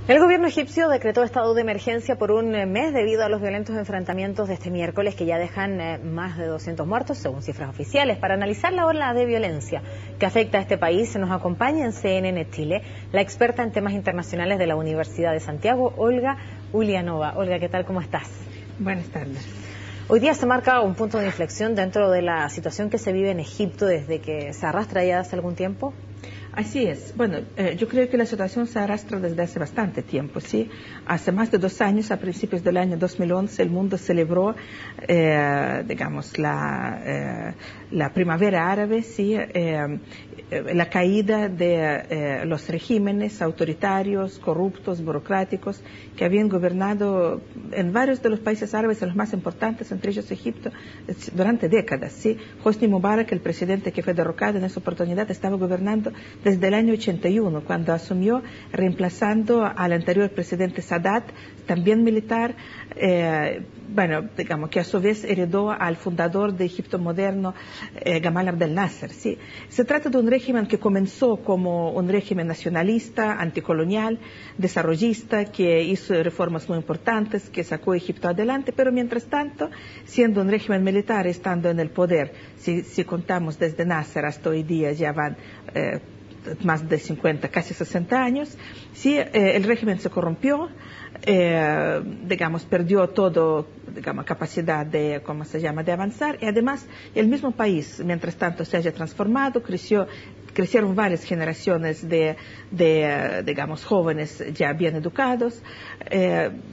El gobierno egipcio decretó estado de emergencia por un mes debido a los violentos enfrentamientos de este miércoles que ya dejan más de 200 muertos, según cifras oficiales. Para analizar la ola de violencia que afecta a este país, se nos acompaña en CNN Chile la experta en temas internacionales de la Universidad de Santiago, Olga Ulianova. Olga, ¿qué tal? ¿Cómo estás? Buenas tardes. Hoy día se marca un punto de inflexión dentro de la situación que se vive en Egipto desde que se arrastra ya hace algún tiempo. Así es. Bueno, yo creo que la situación se arrastra desde hace bastante tiempo, ¿sí? Hace más de 2 años, a principios del año 2011, el mundo celebró, digamos, la primavera árabe, ¿sí? La caída de los regímenes autoritarios, corruptos, burocráticos, que habían gobernado en varios de los países árabes, en los más importantes, entre ellos Egipto, durante décadas, ¿sí? Hosni Mubarak, el presidente que fue derrocado en esa oportunidad, estaba gobernando desde el año 81, cuando asumió, reemplazando al anterior presidente Sadat, también militar, bueno, digamos que a su vez heredó al fundador de Egipto moderno, Gamal Abdel Nasser, ¿sí? Se trata de un régimen que comenzó como un régimen nacionalista, anticolonial, desarrollista, que hizo reformas muy importantes, que sacó a Egipto adelante, pero mientras tanto, siendo un régimen militar, estando en el poder, si contamos desde Nasser hasta hoy día, ya van más de 50, casi 60 años, sí, el régimen se corrompió, digamos, perdió todo, digamos, capacidad de, ¿cómo se llama?, de avanzar, y además el mismo país, mientras tanto, se haya transformado, crecieron varias generaciones de digamos, jóvenes ya bien educados,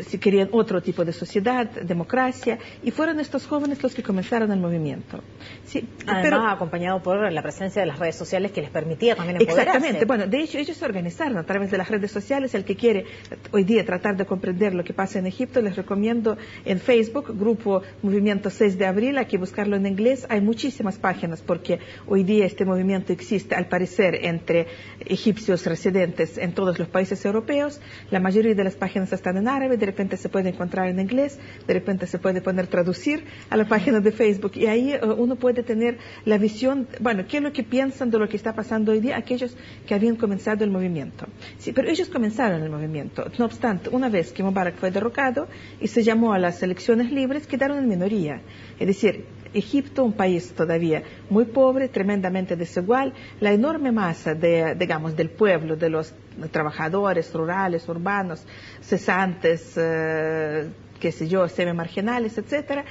si querían otro tipo de sociedad, democracia, y fueron estos jóvenes los que comenzaron el movimiento. Sí, además, pero acompañado por la presencia de las redes sociales que les permitía también empoderarse. Exactamente, bueno, de hecho ellos se organizaron a través de las redes sociales. El que quiere hoy día tratar de comprender lo que pasa en Egipto, les recomiendo en Facebook, grupo Movimiento 6 de Abril, hay que buscarlo en inglés, hay muchísimas páginas porque hoy día este movimiento existe al parecer entre egipcios residentes en todos los países europeos. La mayoría de las páginas están en árabe, de repente se puede encontrar en inglés, de repente se puede poner traducir a la página de Facebook, y ahí uno puede tener la visión, bueno, qué es lo que piensan de lo que está pasando hoy día aquellos que habían comenzado el movimiento. Sí, pero ellos comenzaron el movimiento. No obstante, una vez que Mubarak fue derrocado y se llamó a las elecciones libres, quedaron en minoría. Es decir, Egipto, un país todavía muy pobre, tremendamente desigual, la enorme masa digamos, del pueblo, de los trabajadores rurales, urbanos, cesantes, qué sé yo, semi-marginales, etcétera,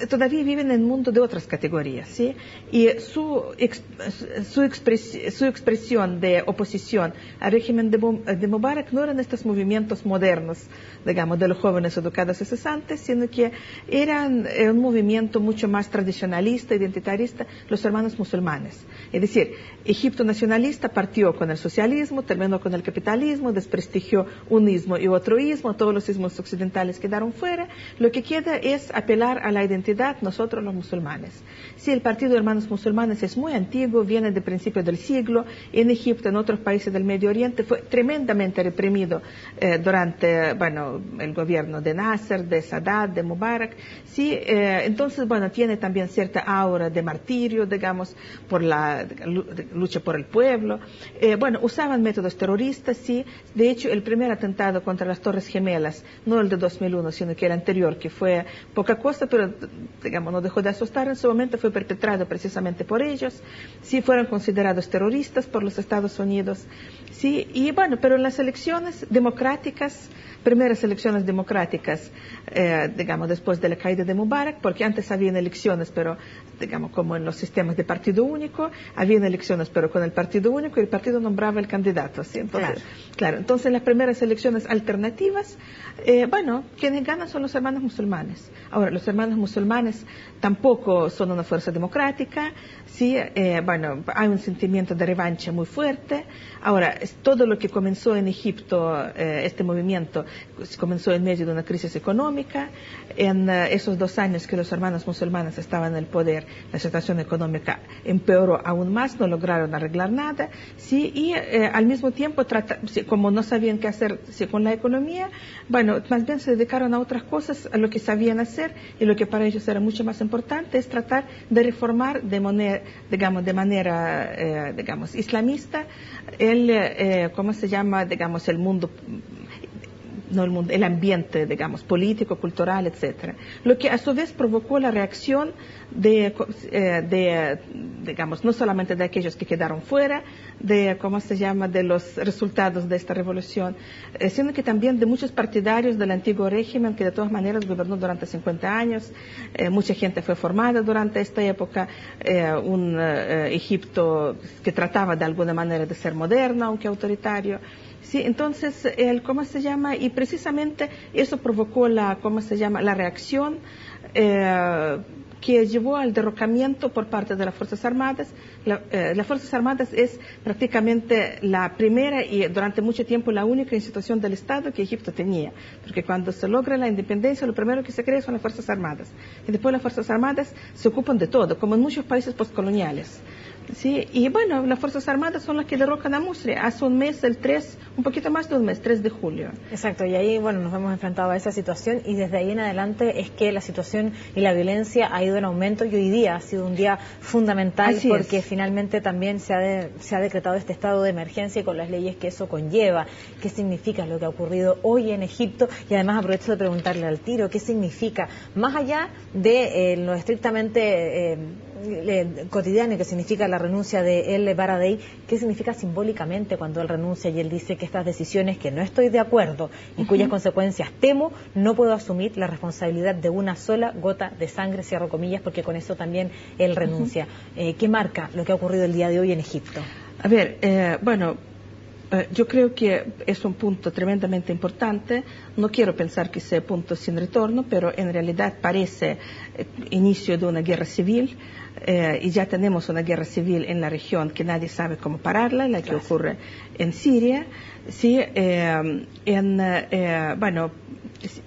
todavía viven en un mundo de otras categorías, ¿sí? Y su expresión de oposición al régimen de Mubarak no eran estos movimientos modernos, digamos, de los jóvenes educados y cesantes, sino que eran un movimiento mucho más tradicionalista, identitarista, los hermanos musulmanes. Es decir, Egipto nacionalista partió con el socialismo, terminó con el capitalismo, desprestigió un ismo y otro ismo, todos los ismos occidentales quedaron fuera. Lo que queda es apelar a la identidad, nosotros los musulmanes. Sí, el Partido de Hermanos Musulmanes es muy antiguo, viene de principios del siglo, en Egipto, en otros países del Medio Oriente, fue tremendamente reprimido durante, bueno, el gobierno de Nasser, de Sadat, de Mubarak. Sí, entonces, bueno, tiene también cierta aura de martirio, digamos, por la lucha por el pueblo. Bueno, usaban métodos terroristas, sí. De hecho, el primer atentado contra las Torres Gemelas, no el de 2001, sino que el anterior, que fue poca cosa, pero, digamos, no dejó de asustar en su momento, fue perpetrado precisamente por ellos. Sí, fueron considerados terroristas por los Estados Unidos. Sí, y bueno, pero en las elecciones democráticas, primeras elecciones democráticas, digamos, después de la caída de Mubarak, porque antes habían elecciones, pero, digamos, como en los sistemas de partido único, habían elecciones, pero con el partido único, y el partido nombraba el candidato, ¿sí? Entonces, claro, entonces en las primeras elecciones alternativas, bueno, quienes ganan son los hermanos musulmanes. Ahora, los hermanos musulmanes tampoco son una fuerza democrática, sí, bueno, hay un sentimiento de revancha muy fuerte. Ahora, todo lo que comenzó en Egipto, este movimiento, comenzó en medio de una crisis económica. En esos 2 años que los hermanos musulmanes estaban en el poder, la situación económica empeoró aún más, no lograron arreglar nada, sí, y al mismo tiempo, como no sabían qué hacer con la economía, bueno, más bien se dedicaron a otras cosas, a lo que sabían hacer, y lo que para ellos era mucho más importante es tratar de reformar de manera, digamos, islamista, ¿cómo se llama? Digamos, el mundo no el mundo, el ambiente, digamos, político, cultural, etcétera. Lo que a su vez provocó la reacción digamos, no solamente de aquellos que quedaron fuera, de los resultados de esta revolución, sino que también de muchos partidarios del antiguo régimen que de todas maneras gobernó durante 50 años. Mucha gente fue formada durante esta época, un Egipto que trataba de alguna manera de ser moderno, aunque autoritario. Sí, entonces, y precisamente eso provocó la reacción que llevó al derrocamiento por parte de las Fuerzas Armadas. Las Fuerzas Armadas es prácticamente la primera y durante mucho tiempo la única institución del Estado que Egipto tenía, porque cuando se logra la independencia lo primero que se crea son las Fuerzas Armadas, y después las Fuerzas Armadas se ocupan de todo, como en muchos países postcoloniales. Sí, y bueno, las Fuerzas Armadas son las que derrocan a Musri hace un mes, un poquito más de un mes, 3 de julio. Exacto, y ahí, bueno, nos hemos enfrentado a esa situación y desde ahí en adelante es que la situación y la violencia ha ido en aumento y hoy día ha sido un día fundamental porque finalmente también se ha decretado este estado de emergencia y con las leyes que eso conlleva. ¿Qué significa lo que ha ocurrido hoy en Egipto? Y además aprovecho de preguntarle al tiro, ¿qué significa? Más allá de lo estrictamente cotidiano que significa la renuncia de El Baradei, ¿qué significa simbólicamente cuando él renuncia y él dice que estas decisiones que no estoy de acuerdo y cuyas consecuencias temo, no puedo asumir la responsabilidad de una sola gota de sangre, cierro comillas, porque con eso también él renuncia? ¿Qué marca lo que ha ocurrido el día de hoy en Egipto? A ver, yo creo que es un punto tremendamente importante. No quiero pensar que sea punto sin retorno, pero en realidad parece inicio de una guerra civil. Y ya tenemos una guerra civil en la región que nadie sabe cómo pararla, la que ocurre en Siria. Sí,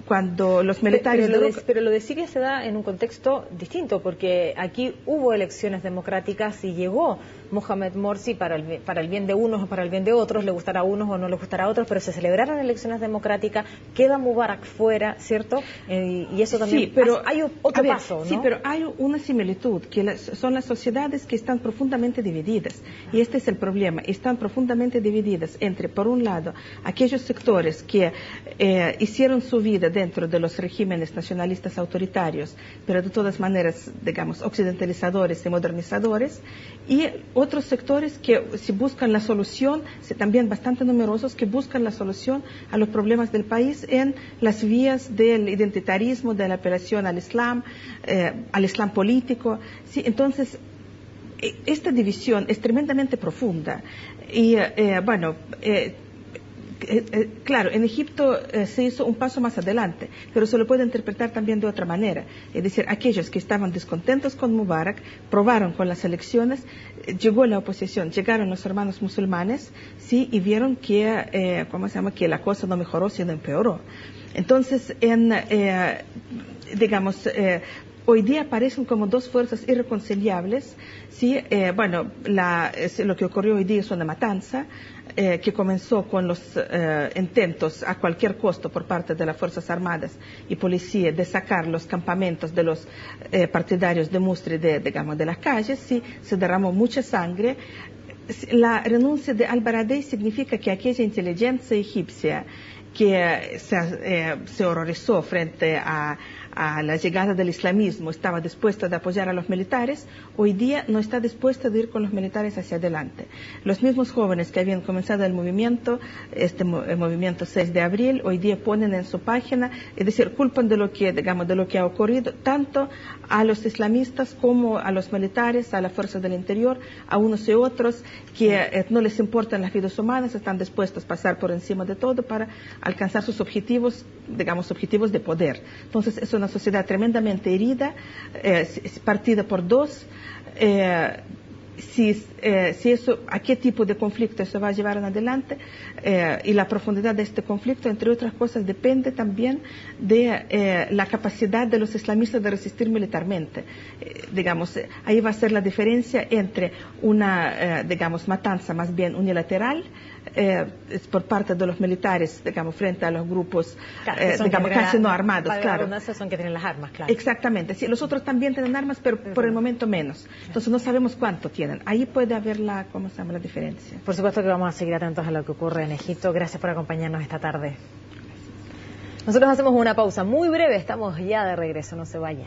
cuando los militares... Pero lo de Siria se da en un contexto distinto, porque aquí hubo elecciones democráticas y llegó Mohamed Morsi para el bien de unos o para el bien de otros, le gustará a unos o no le gustará a otros, pero se celebraron elecciones democráticas, queda Mubarak fuera, ¿cierto? Y eso también... Sí, pero hay otro paso, ¿no? Sí, pero hay una similitud, que son las sociedades que están profundamente divididas, y este es el problema, están profundamente divididas entre, por un lado, aquellos sectores que hicieron su vida dentro de los regímenes nacionalistas autoritarios, pero de todas maneras, digamos, occidentalizadores y modernizadores, y otros sectores que si buscan la solución, también bastante numerosos, que buscan la solución a los problemas del país en las vías del identitarismo, de la apelación al Islam político. Sí, entonces, esta división es tremendamente profunda. Y claro, en Egipto se hizo un paso más adelante, pero se lo puede interpretar también de otra manera. Es decir, aquellos que estaban descontentos con Mubarak probaron con las elecciones, llegó la oposición, llegaron los hermanos musulmanes, sí, y vieron que, que la cosa no mejoró, sino empeoró. Entonces, hoy día aparecen como dos fuerzas irreconciliables. Sí, lo que ocurrió hoy día es una matanza que comenzó con los intentos a cualquier costo por parte de las Fuerzas Armadas y Policía de sacar los campamentos de los partidarios de Musri de las calles. Sí, se derramó mucha sangre. La renuncia de Al-Baradei significa que aquella inteligencia egipcia que se horrorizó frente a la llegada del islamismo, estaba dispuesta de apoyar a los militares, hoy día no está dispuesta de ir con los militares hacia adelante. Los mismos jóvenes que habían comenzado el movimiento, el movimiento 6 de abril, hoy día ponen en su página, es decir, culpan de lo que ha ocurrido tanto a los islamistas como a los militares, a las fuerzas del interior, a unos y otros que no les importan las vidas humanas, están dispuestos a pasar por encima de todo para alcanzar sus objetivos, objetivos de poder. Entonces es una sociedad tremendamente herida, partida por dos. A qué tipo de conflicto se va a llevar en adelante y la profundidad de este conflicto, entre otras cosas, depende también de la capacidad de los islamistas de resistir militarmente. Ahí va a ser la diferencia entre una, matanza más bien unilateral por parte de los militares, frente a los grupos, casi no armados, claro. Son que tienen las armas, claro. Exactamente, sí, los otros también tienen armas, pero por el momento menos. Entonces no sabemos cuánto tienen. Ahí puede haber la diferencia. Por supuesto que vamos a seguir atentos a lo que ocurre en Egipto. Gracias por acompañarnos esta tarde. Nosotros hacemos una pausa muy breve, estamos ya de regreso, no se vaya.